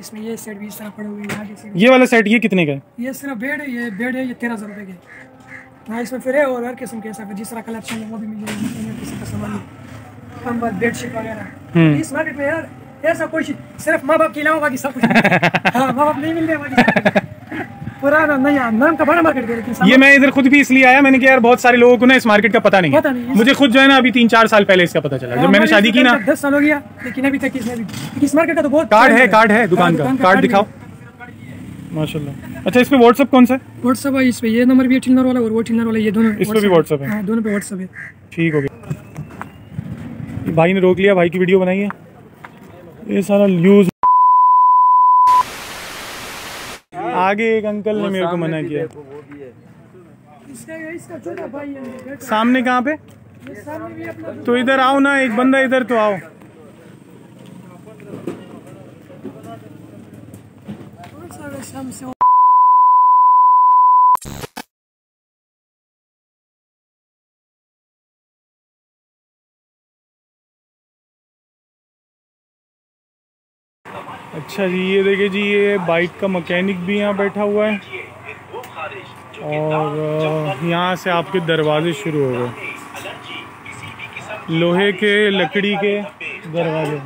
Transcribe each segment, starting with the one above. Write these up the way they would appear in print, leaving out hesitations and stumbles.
इसमें ये सेट भी इस तरह पड़े हुए हैं। ये वाला सेट ये कितने का है? ये सिर्फ बेड है, ये 13,000 रुपये के। हाँ, इसमें फिर है और हर किस्म के ऐसा जिस तरह कलेक्शन है वो भी मिल जाएगी, किसी का सामान कंबल बेडशीट वगैरह। इस मार्केट में यार ऐसा कोई सिर्फ माँ बाप के अलावा बाकी सब कुछ हाँ, माँ बाप नहीं मिल रहे पुराना नया नाम का बड़ा मार्केट है। लेकिन ये मैं इधर खुद भी इसलिए आया, मैंने कहा यार बहुत सारे लोगों को ना इस मार्केट का पता नहीं है। मुझे खुद जो है ना अभी 3-4 साल पहले इसका पता चला, जब मैंने शादी की ना। 10 साल हो गया, लेकिन अभी तक इस मार्केट का तो बहुत कार्ड है दुकान का। कार्ड दिखाओ माशाल्लाह। अच्छा, इसमें व्हाट्सएप कौन सा है? व्हाट्सएप है इसमें, ये नंबर भी है टिलनर वाला और वो टिलनर वाला, ये दोनों इस पे भी व्हाट्सएप है? हाँ, दोनों पे व्हाट्सएप है। ठीक हो गया। भाई ने रोक लिया, भाई की वीडियो बनाई है। ये सारा यूज आगे एक अंकल ने मेरे को मना किया। इसका छोटा भाई है। सामने कहाँ पे? तो इधर आओ ना, एक बंदा इधर तो आओ। अच्छा जी, ये देखिए जी, ये बाइक का मैकेनिक भी यहाँ बैठा हुआ है और यहाँ से आपके दरवाजे शुरू हो गए, लोहे के लकड़ी के दरवाजे,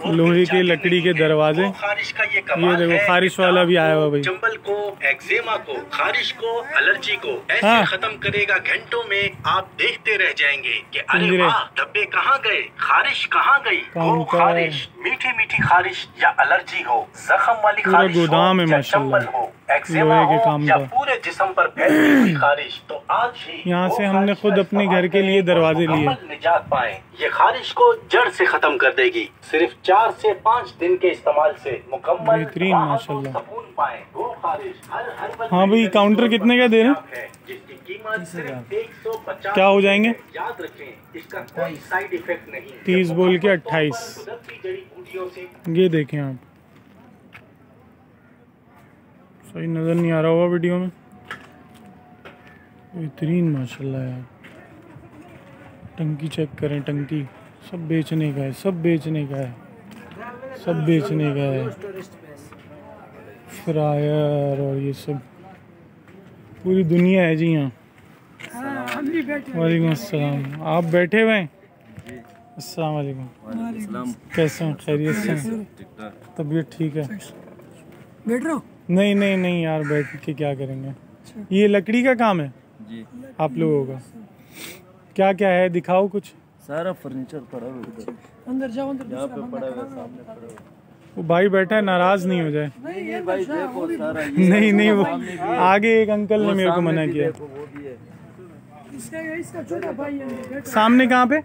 लोहे के लकड़ी के दरवाजे। ये देखो खारिश वाला भी आया हुआ भाई। चंबल को, एक्जेमा को, खारिश को, एलर्जी को ऐसे खत्म करेगा घंटों में, आप देखते रह जाएंगे कि अरे वाह, धब्बे कहाँ गए, खारिश कहाँ गई। वो खारिश मीठी मीठी खारिश या एलर्जी हो, जख्म वाली खारिश गोदाम है माशाल्लाह, हो, एक्जेमा हो या पूरे जिस्म पर फैलती हुई खारिश, तो आज ही यहाँ से हमने खुद अपने घर के लिए दरवाजे लिए। निजात पाए, ये खारिश को जड़ से खत्म कर देगी। सिर्फ 4 से 5 दिन के इस्तेमाल से मुकम्मल बेहतरीन माशाल्लाह। सुकून पाए। वो खारिश हर हाँ भाई, काउंटर कितने का दे रहे हैं? जिसकी कीमत सिर्फ 150। क्या हो जाएंगे? याद रखें, इसका कोई साइड इफेक्ट नहीं। 30 बोल के 28। ये देखें आप, सही नजर नहीं आ रहा होगा वीडियो में। बेहतरीन माशाल्लाह यार। टंकी चेक करें, टंकी सब बेचने का है, सब बेचने का है, सब बेचने का है। फ्रायर और ये सब पूरी दुनिया है जी यहाँ। वालेकुम अस्सलाम। आप बैठे हुए हैं? अस्सलाम वालेकुम। कैसे हैं? खैरियत से हैं? तबीयत ठीक है? बैठ रहे हो? नहीं यार, बैठ के क्या करेंगे। ये लकड़ी का काम है जी आप लोगों का? क्या क्या है, दिखाओ कुछ। सारा फर्नीचर पड़ा है, अंदर जाओ, अंदर यहाँ पे पड़ा है, सामने पड़ा है। वो भाई बैठा है, नाराज नहीं हो जाए। नहीं भाई देखो सारा नहीं वो आगे एक अंकल ने मेरे को मना किया। इसका छोटा भाई है। सामने कहाँ पे?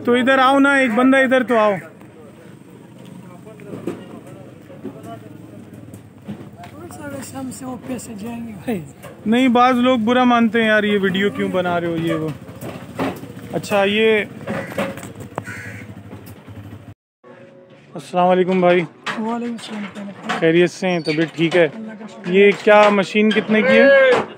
तो इधर आओ ना, एक बंदा इधर तो आओ। से वो पैसे जाएंगे भाई। नहीं, बाज लोग बुरा मानते हैं यार, ये वीडियो क्यों बना रहे हो ये वो। अच्छा, ये अस्सलाम वालेकुम भाई। वालेकुम सलाम। खैरियत से हैं? तबीयत ठीक है? ये क्या मशीन कितने की है?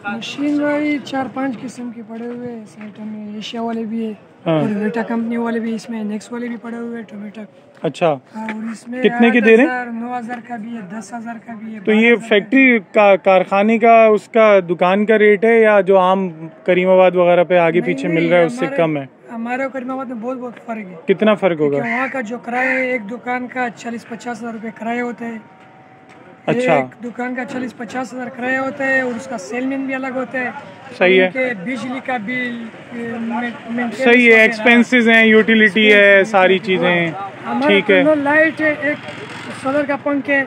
मशीन भाई 4-5 किस्म के पड़े हुए हैं इस आइटम में। एशिया वाले भी है और वेटा कंपनी वाले भी, इसमें नेक्स्ट वाले भी पड़े हुए हैं, टोमेटो। अच्छा, और इसमें कितने के दे रहे हैं? 9,000 का भी है, 10,000 का भी है। तो ये फैक्ट्री का, कारखाने का, उसका दुकान का रेट है या जो आम करीमाबाद वगैरह पे आगे पीछे मिल रहा है उससे कम है? हमारे करीमाबाद में बहुत फर्क है। कितना फर्क होगा? वहाँ का जो किराया है, एक दुकान का 40-50 हज़ार रुपये किराया होता है। अच्छा, एक दुकान का 40-50 हज़ार किराया होता है और उसका सेलमैन भी अलग होता है। सही है। बिजली का बिल, सही है, एक्सपेंसेस हैं, यूटिलिटी है, सारी चीजें ठीक है। लाइट है, एक सोलर का पंखे,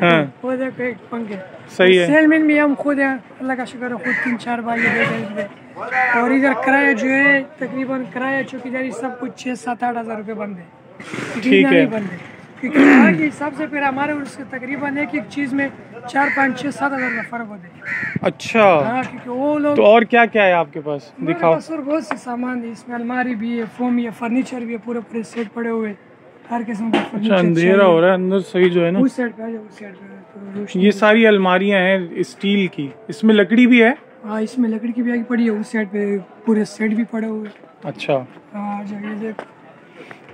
हाँ, वो देखो एक पंखे। सही है। सेलमैन भी हम खुद हैं, अल्लाह का शुक्र है, खुद 3-4 भाई है। और इधर किराया जो है तकरीबन किराया चौकीदारी सब कुछ 6-7-8 हज़ार रुपये बंद है। ठीक है, बंद है क्योंकि यहाँ के हिसाब से फिर हमारे उसके तकरीबन एक चीज़ में 4-5-6-7 हज़ार का फर्क होता है। अच्छा, हाँ, क्योंकि वो लोग। तो और क्या क्या है आपके पास, दिखाओ। और बहुत से सामान है इसमें, अलमारी भी है, फोम है, फर्नीचर भी है, पूरे सेट पड़े हुए, हर किस्म का फर्नीचर। अच्छा, अंधेरा हो रहा है अंदर, सही जो है ना। उस साइड पे आ जाओ, उस साइड पे। ये सारी अलमारियां हैं स्टील की, इसमें लकड़ी भी है? हाँ, इसमें लकड़ी की भी आगे पड़ी है, उस साइड पे पूरे सेट भी पड़े हुए। अच्छा, हाँ,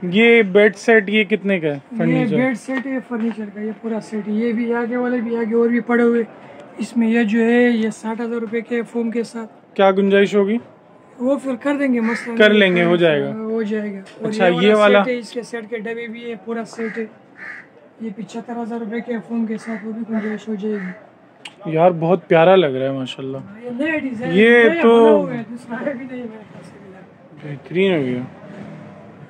ये बेड सेट ये कितने का है? ये फर्नीचर बेड सेट है फर्नीचर का, ये पूरा सेट है। ये भी आगे वाले भी आगे और भी पड़े हुए। इसमें ये जो है ये 60,000 रुपए के फोम के साथ। क्या गुंजाइश होगी? वो फिर कर देंगे, मसला कर नहीं, लेंगे, हो जाएगा। हो जाएगा। और अच्छा, ये वाला सेट है, इसके सेट के डब्बे भी है, पूरा सेट है। ये 75,000 रुपए के फोम के साथ, वो भी गुंजाइश हो जाएगी। यार बहुत प्यारा लग रहा है माशाल्लाह। ये नया डिजाइन, ये नया तो बना हुआ है, दूसरा है भी नहीं मेरे पास अभी। बेहतरीन हो गया।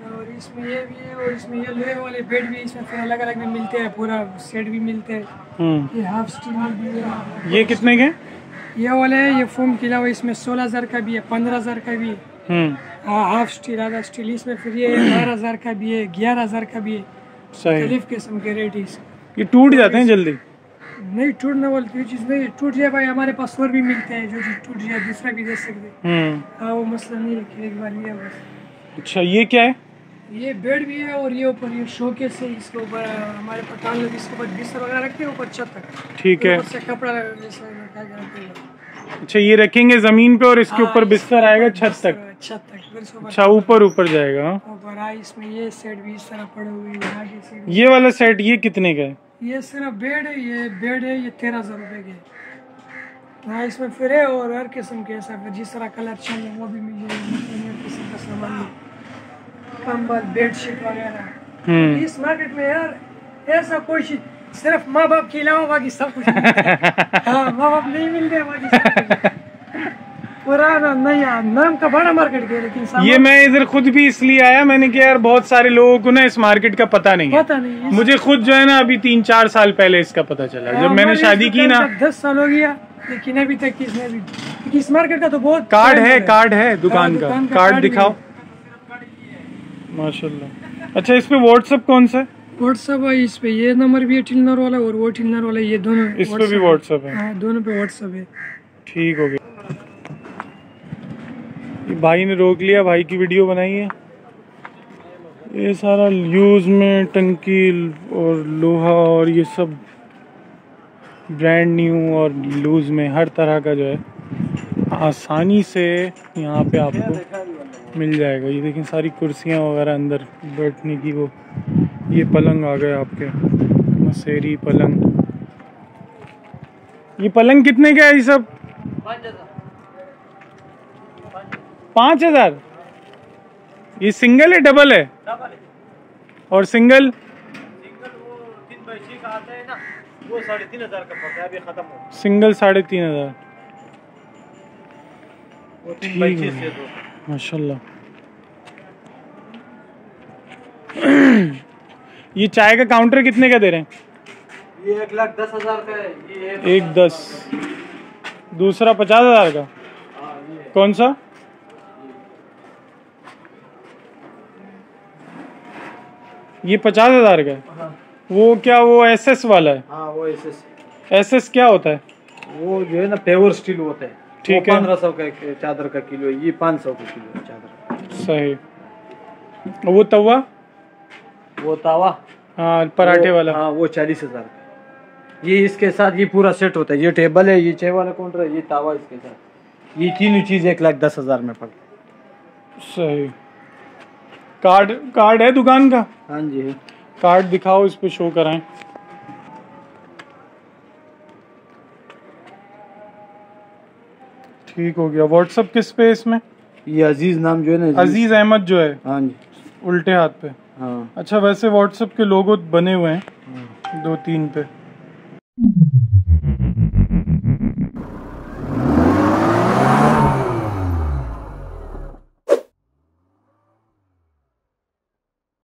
और इसमें ये भी है, और इसमें ये लोहे वाले बेड भी इसमें फिर अलग अलग में मिलते हैं, पूरा सेट भी मिलते हैं। ये हाफ स्टील भी है। ये कितने के? ये वाले है, ये फोम के अलावा इसमें 16,000 का भी है, 15,000 का भी है। हाफ स्टील आधा स्टील। इसमें फिर ये 12,000 का भी है, 11,000 का भी है। सही। मुख्तलिफ किस्म के रेट है। ये टूट जाते हैं जल्दी? नहीं टूटने वाली कोई चीज़ नहीं, टूट जाए भाई हमारे पास और भी मिलते हैं, जो चीज़ टूट जाए दूसरा भी दे सकते हैं। हाँ वो मसला नहीं है, एक बार लिया बस। अच्छा, ये क्या है? ये बेड भी है, और ये ऊपर ये शोकेस है, इसके ऊपर हमारे पठान लोग इसके ऊपर बिस्तर वगैरह रखते हैं ऊपर छत तक। ठीक है। ऊपर से कपड़ा जैसा लटका के रखते हैं। अच्छा, ये रखेंगे जमीन पे और इसके ऊपर बिस्तर आएगा छत तक? छत तक फिर इसके ऊपर अच्छा, ऊपर ऊपर जाएगा। ऊपर इसमें ये सेट भी इस तरह पड़े हुए हैं, आगे से ये वाला सेट ये कितने का है? ये सिर्फ बेड है, ये बेड है, ये 13,000 रुपए के। हाँ इसमें फिर है और हर किस्म के ऐसा, फिर जिस तरह कलर चाहिए वो भी मिल जाएगा, हर किस्म का सामान है। कंबल बेडशीट वगैरह इस मार्केट में यार ऐसा कोई चीज सिर्फ माँ बाप के अलावा बाकी सब कुछ हाँ माँ बाप नहीं मिलते, बाकी सब कुछ पुराना नया नाम का बड़ा मार्केट है। लेकिन ये मैं इधर खुद भी इसलिए आया, मैंने कहा यार बहुत सारे लोगों को ना इस मार्केट का पता नहीं है। मुझे खुद जो है ना अभी 3-4 साल पहले इसका पता चला, जब मैंने शादी की ना। 10 साल हो गया, लेकिन अभी तक किसने भी इस मार्केट का तो बहुत कार्ड है दुकान का कार्ड दिखाओ माशाल्लाह। अच्छा, इस पे व्हाट्सएप कौन सा है? व्हाट्सएप है इस पे, ये नंबर भी है टिलनर वाला और वो टिलनर वाला, ये दोनों इस पे भी व्हाट्सएप है? हाँ दोनों पे व्हाट्सएप है। ठीक हो गया। ये भाई ने रोक लिया, भाई की वीडियो बनाई है। ये सारा यूज में टंकी और लोहा और ये सब ब्रांड न्यू और लूज में हर तरह का जो है आसानी से यहाँ पे आपको मिल जाएगा। ये देखिए सारी कुर्सियाँ वगैरह अंदर बैठने की, वो ये पलंग आ गए आपके, मसेरी पलंग। ये पलंग कितने का है ये सब? 5,000। ये सिंगल है डबल है? और सिंगल वो 3x6 का आता है ना, वो 3,500 का पड़ता है, अभी खत्म हो। सिंगल 3,500। वो 3x6 से दो माशाल्लाह। ये चाय का काउंटर कितने का दे रहे हैं? ये 1,10,000 का है। ये 1,10,000। दूसरा 50,000 का। कौन सा? ये 50,000 का है। हाँ। वो क्या वो एसएस वाला है? हाँ वो एसएस। एसएस क्या होता है? वो जो है ना पेवर स्टील होता है। ठीक है। 1500 का चादर का किलो है, ये 500 का किलो है चादर। सही। वो तवा? वो तावा हाँ पराठे वाला। हाँ वो 40,000 का। ये इसके साथ ये पूरा सेट होता है। ये टेबल है, ये चाय वाला काउंटर है, ये तावा इसके साथ, ये तीनों चीज 1,10,000 में पड़ता। सही। कार्ड है दुकान का? हाँ जी है। कार्ड दिखाओ, इस पे शो कराएं। ठीक हो गया। व्हाट्सएप किस पे इसमें? ये अजीज नाम जो है ना, अजीज अहमद जो है। हाँ जी। उल्टे हाथ पे। हाँ। अच्छा, वैसे व्हाट्सएप के लोगो बने हुए हैं 2-3 पे।